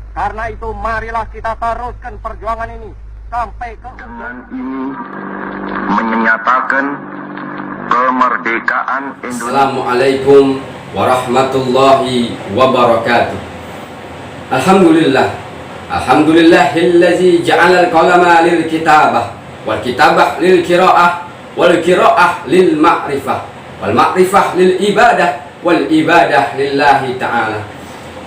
Karena itu marilah kita teruskan perjuangan ini sampai ke dengan ini menyatakan kemerdekaan Indonesia. Assalamualaikum warahmatullahi wabarakatuh. Alhamdulillahillazi ja'alal qalama lil kitabah wal kitabah lil qiraah wal qiraah lil ma'rifah wal ma'rifah lil ibadah wal ibadah lillahi ta'ala.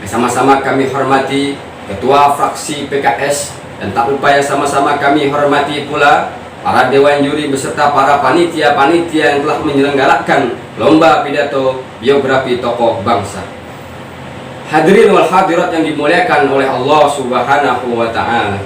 Sama-sama kami hormati Ketua Fraksi PKS, dan tak lupa ya sama-sama kami hormati pula para dewan juri beserta para panitia-panitia yang telah menyelenggarakan lomba pidato biografi tokoh bangsa. Hadirin wal hadirat yang dimuliakan oleh Allah Subhanahu wa Ta'ala.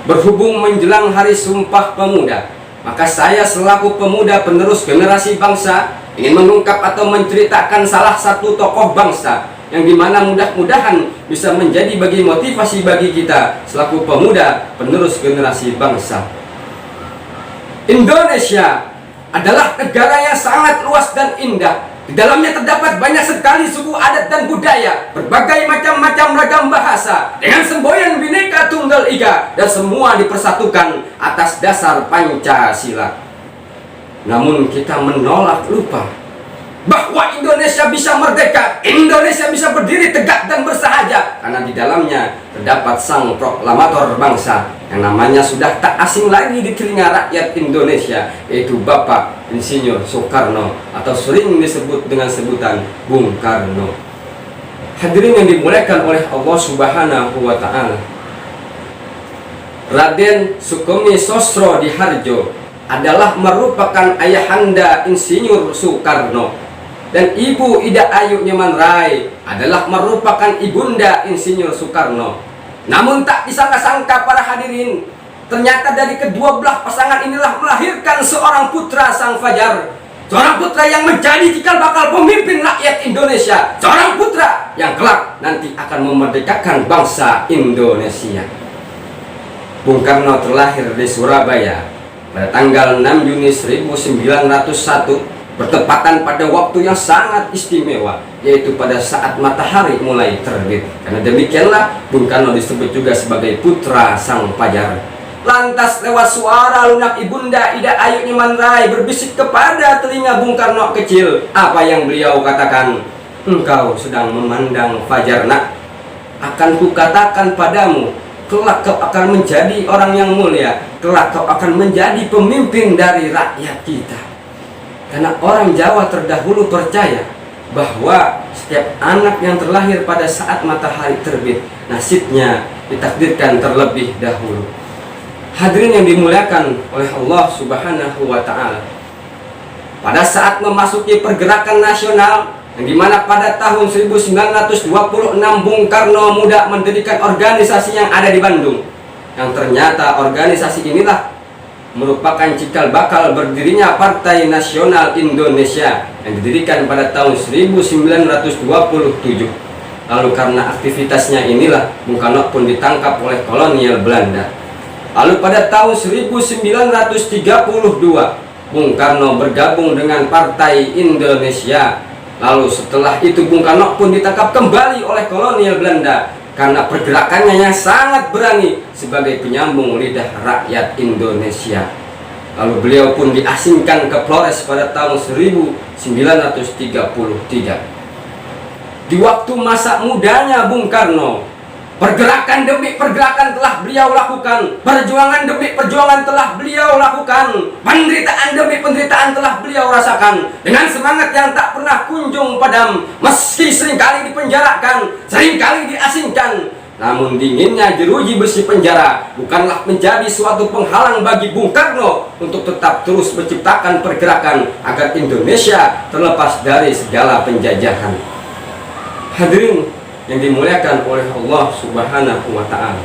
Berhubung menjelang Hari Sumpah Pemuda, maka saya selaku pemuda penerus generasi bangsa ingin mengungkap atau menceritakan salah satu tokoh bangsa yang dimana mudah-mudahan bisa menjadi bagi motivasi bagi kita selaku pemuda penerus generasi bangsa. Indonesia adalah negara yang sangat luas dan indah. Di dalamnya terdapat banyak sekali suku adat dan budaya, berbagai macam-macam ragam bahasa, dengan semboyan Bhinneka Tunggal Ika, dan semua dipersatukan atas dasar Pancasila. Namun kita menolak lupa bahwa Indonesia bisa merdeka, Indonesia bisa berdiri tegak dan bersahaja, karena di dalamnya terdapat sang proklamator bangsa yang namanya sudah tak asing lagi di telinga rakyat Indonesia, yaitu Bapak Insinyur Soekarno, atau sering disebut dengan sebutan Bung Karno. Hadirin yang dimuliakan oleh Allah Subhanahu wa Ta'ala, Raden Sukemi Sosrodihardjo adalah merupakan ayahanda Insinyur Soekarno, dan Ibu Ida Ayu Nyamanrai adalah merupakan ibunda Insinyur Soekarno. Namun tak disangka-sangka para hadirin, ternyata dari kedua belah pasangan inilah melahirkan seorang putra sang fajar, seorang putra yang menjadi cikal bakal pemimpin rakyat Indonesia, seorang putra yang kelak nanti akan memerdekakan bangsa Indonesia. Bung Karno terlahir di Surabaya pada tanggal 6 Juni 1901, bertepatan pada waktu yang sangat istimewa, yaitu pada saat matahari mulai terbit. Karena demikianlah Bung Karno disebut juga sebagai putra sang fajar. Lantas lewat suara lunak ibunda Ida Ayu Nyamanrai berbisik kepada telinga Bung Karno kecil. Apa yang beliau katakan? Engkau sedang memandang fajar, nak. Akan kukatakan padamu, kelak kau akan menjadi orang yang mulia, kelak kau akan menjadi pemimpin dari rakyat kita. Karena orang Jawa terdahulu percaya bahwa setiap anak yang terlahir pada saat matahari terbit, nasibnya ditakdirkan terlebih dahulu. Hadirin yang dimuliakan oleh Allah Subhanahu wa Ta'ala, pada saat memasuki pergerakan nasional, yang dimana pada tahun 1926 Bung Karno muda mendirikan organisasi yang ada di Bandung, yang ternyata organisasi inilah merupakan cikal bakal berdirinya Partai Nasional Indonesia yang didirikan pada tahun 1927. Lalu karena aktivitasnya inilah Bung Karno pun ditangkap oleh kolonial Belanda. Lalu pada tahun 1932 Bung Karno bergabung dengan Partai Indonesia. Lalu setelah itu Bung Karno pun ditangkap kembali oleh kolonial Belanda karena pergerakannya yang sangat berani sebagai penyambung lidah rakyat Indonesia. Lalu beliau pun diasingkan ke Flores pada tahun 1933. Di waktu masa mudanya Bung Karno, pergerakan demi pergerakan telah beliau lakukan, perjuangan demi perjuangan telah beliau lakukan, penderitaan demi penderitaan telah beliau rasakan, dengan semangat yang tak pernah kunjung padam. Meski seringkali dipenjarakan, seringkali diasingkan, namun dinginnya jeruji besi penjara bukanlah menjadi suatu penghalang bagi Bung Karno untuk tetap terus menciptakan pergerakan agar Indonesia terlepas dari segala penjajahan. Hadirin yang dimuliakan oleh Allah Subhanahu wa Ta'ala,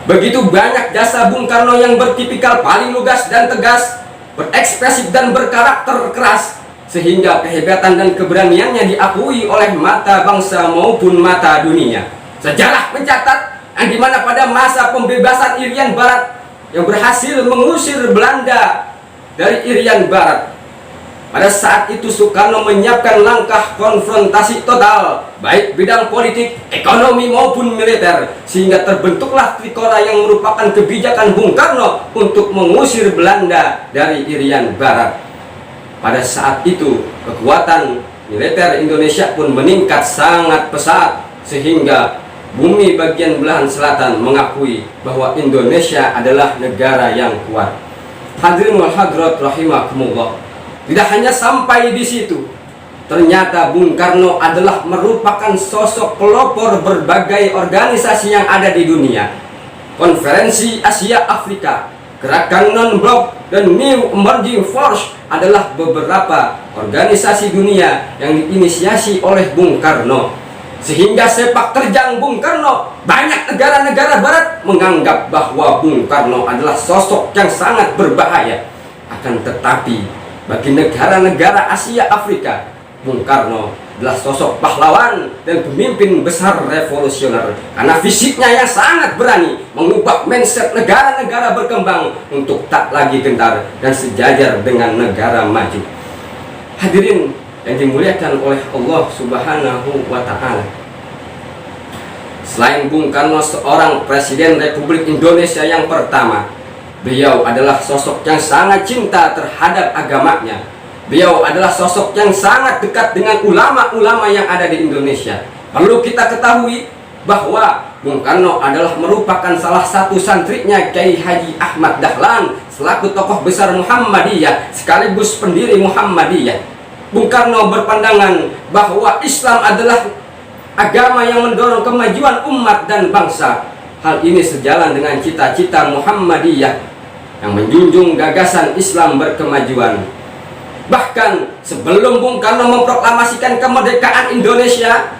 begitu banyak jasa Bung Karno yang bertipikal paling lugas dan tegas, berekspresif dan berkarakter keras, sehingga kehebatan dan keberaniannya diakui oleh mata bangsa maupun mata dunia. Sejarah mencatat yang dimana pada masa pembebasan Irian Barat yang berhasil mengusir Belanda dari Irian Barat, Pada saat itu Soekarno menyiapkan langkah konfrontasi total, baik bidang politik, ekonomi maupun militer, sehingga terbentuklah Trikora yang merupakan kebijakan Bung Karno untuk mengusir Belanda dari Irian Barat. Pada saat itu kekuatan militer Indonesia pun meningkat sangat pesat, sehingga bumi bagian belahan selatan mengakui bahwa Indonesia adalah negara yang kuat. Hadirin wal hadirat rahimakumullah. Tidak hanya sampai di situ, ternyata Bung Karno adalah merupakan sosok pelopor berbagai organisasi yang ada di dunia. Konferensi Asia Afrika, Gerakan Non-Blok, dan New Emerging Force adalah beberapa organisasi dunia yang diinisiasi oleh Bung Karno. Sehingga sepak terjang Bung Karno, banyak negara-negara barat menganggap bahwa Bung Karno adalah sosok yang sangat berbahaya. Akan tetapi bagi negara-negara Asia Afrika, Bung Karno adalah sosok pahlawan dan pemimpin besar revolusioner karena fisiknya yang sangat berani mengubah mindset negara-negara berkembang untuk tak lagi gentar dan sejajar dengan negara maju. Hadirin yang dimuliakan oleh Allah Subhanahu wa Ta'ala, selain Bung Karno seorang Presiden Republik Indonesia yang pertama, beliau adalah sosok yang sangat cinta terhadap agamanya. Beliau adalah sosok yang sangat dekat dengan ulama-ulama yang ada di Indonesia. Perlu kita ketahui bahwa Bung Karno adalah merupakan salah satu santrinya Kiai Haji Ahmad Dahlan selaku tokoh besar Muhammadiyah sekaligus pendiri Muhammadiyah. Bung Karno berpandangan bahwa Islam adalah agama yang mendorong kemajuan umat dan bangsa. Hal ini sejalan dengan cita-cita Muhammadiyah yang menjunjung gagasan Islam berkemajuan. Bahkan sebelum Bung Karno memproklamasikan kemerdekaan Indonesia,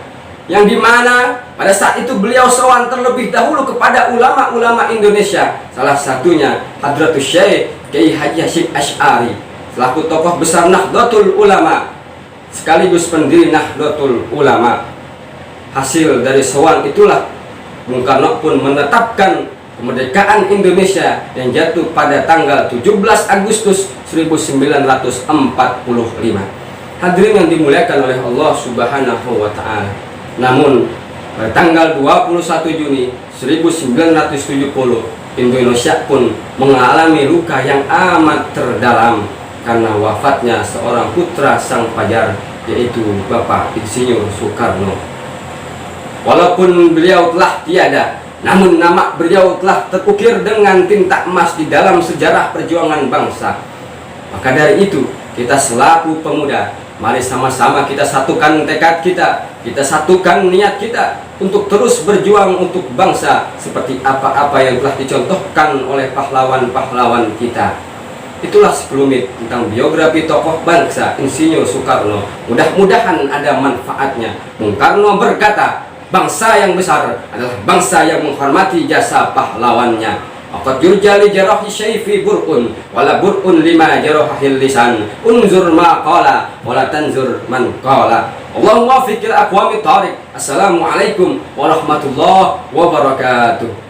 yang dimana pada saat itu beliau sowan terlebih dahulu kepada ulama-ulama Indonesia, salah satunya Hadratus Syekh Kiai Haji Hasyim Asy'ari selaku tokoh besar Nahdlatul Ulama sekaligus pendiri Nahdlatul Ulama. Hasil dari sowan itulah Bung Karno pun menetapkan kemerdekaan Indonesia yang jatuh pada tanggal 17 Agustus 1945. Hadirin yang dimuliakan oleh Allah Subhanahu wa Ta'ala. Namun pada tanggal 21 Juni 1970 Indonesia pun mengalami luka yang amat terdalam karena wafatnya seorang putra sang fajar, yaitu Bapak Insinyur Soekarno. Walaupun beliau telah tiada, namun nama beliau telah terukir dengan tinta emas di dalam sejarah perjuangan bangsa. Maka dari itu, kita selaku pemuda, mari sama-sama kita satukan tekad kita satukan niat kita untuk terus berjuang untuk bangsa seperti apa-apa yang telah dicontohkan oleh pahlawan-pahlawan kita. Itulah sekelumit tentang biografi tokoh bangsa Insinyur Soekarno. Mudah-mudahan ada manfaatnya. Bung Karno berkata, bangsa yang besar adalah bangsa yang menghormati jasa pahlawannya. Aqad yurjali jarahi syaifi bur'un wala bur'un lima jarahil lisan. Unzur ma qala wala tanzur man qala. Allahumma fikir aqwami tariq. Assalamualaikum warahmatullahi wabarakatuh.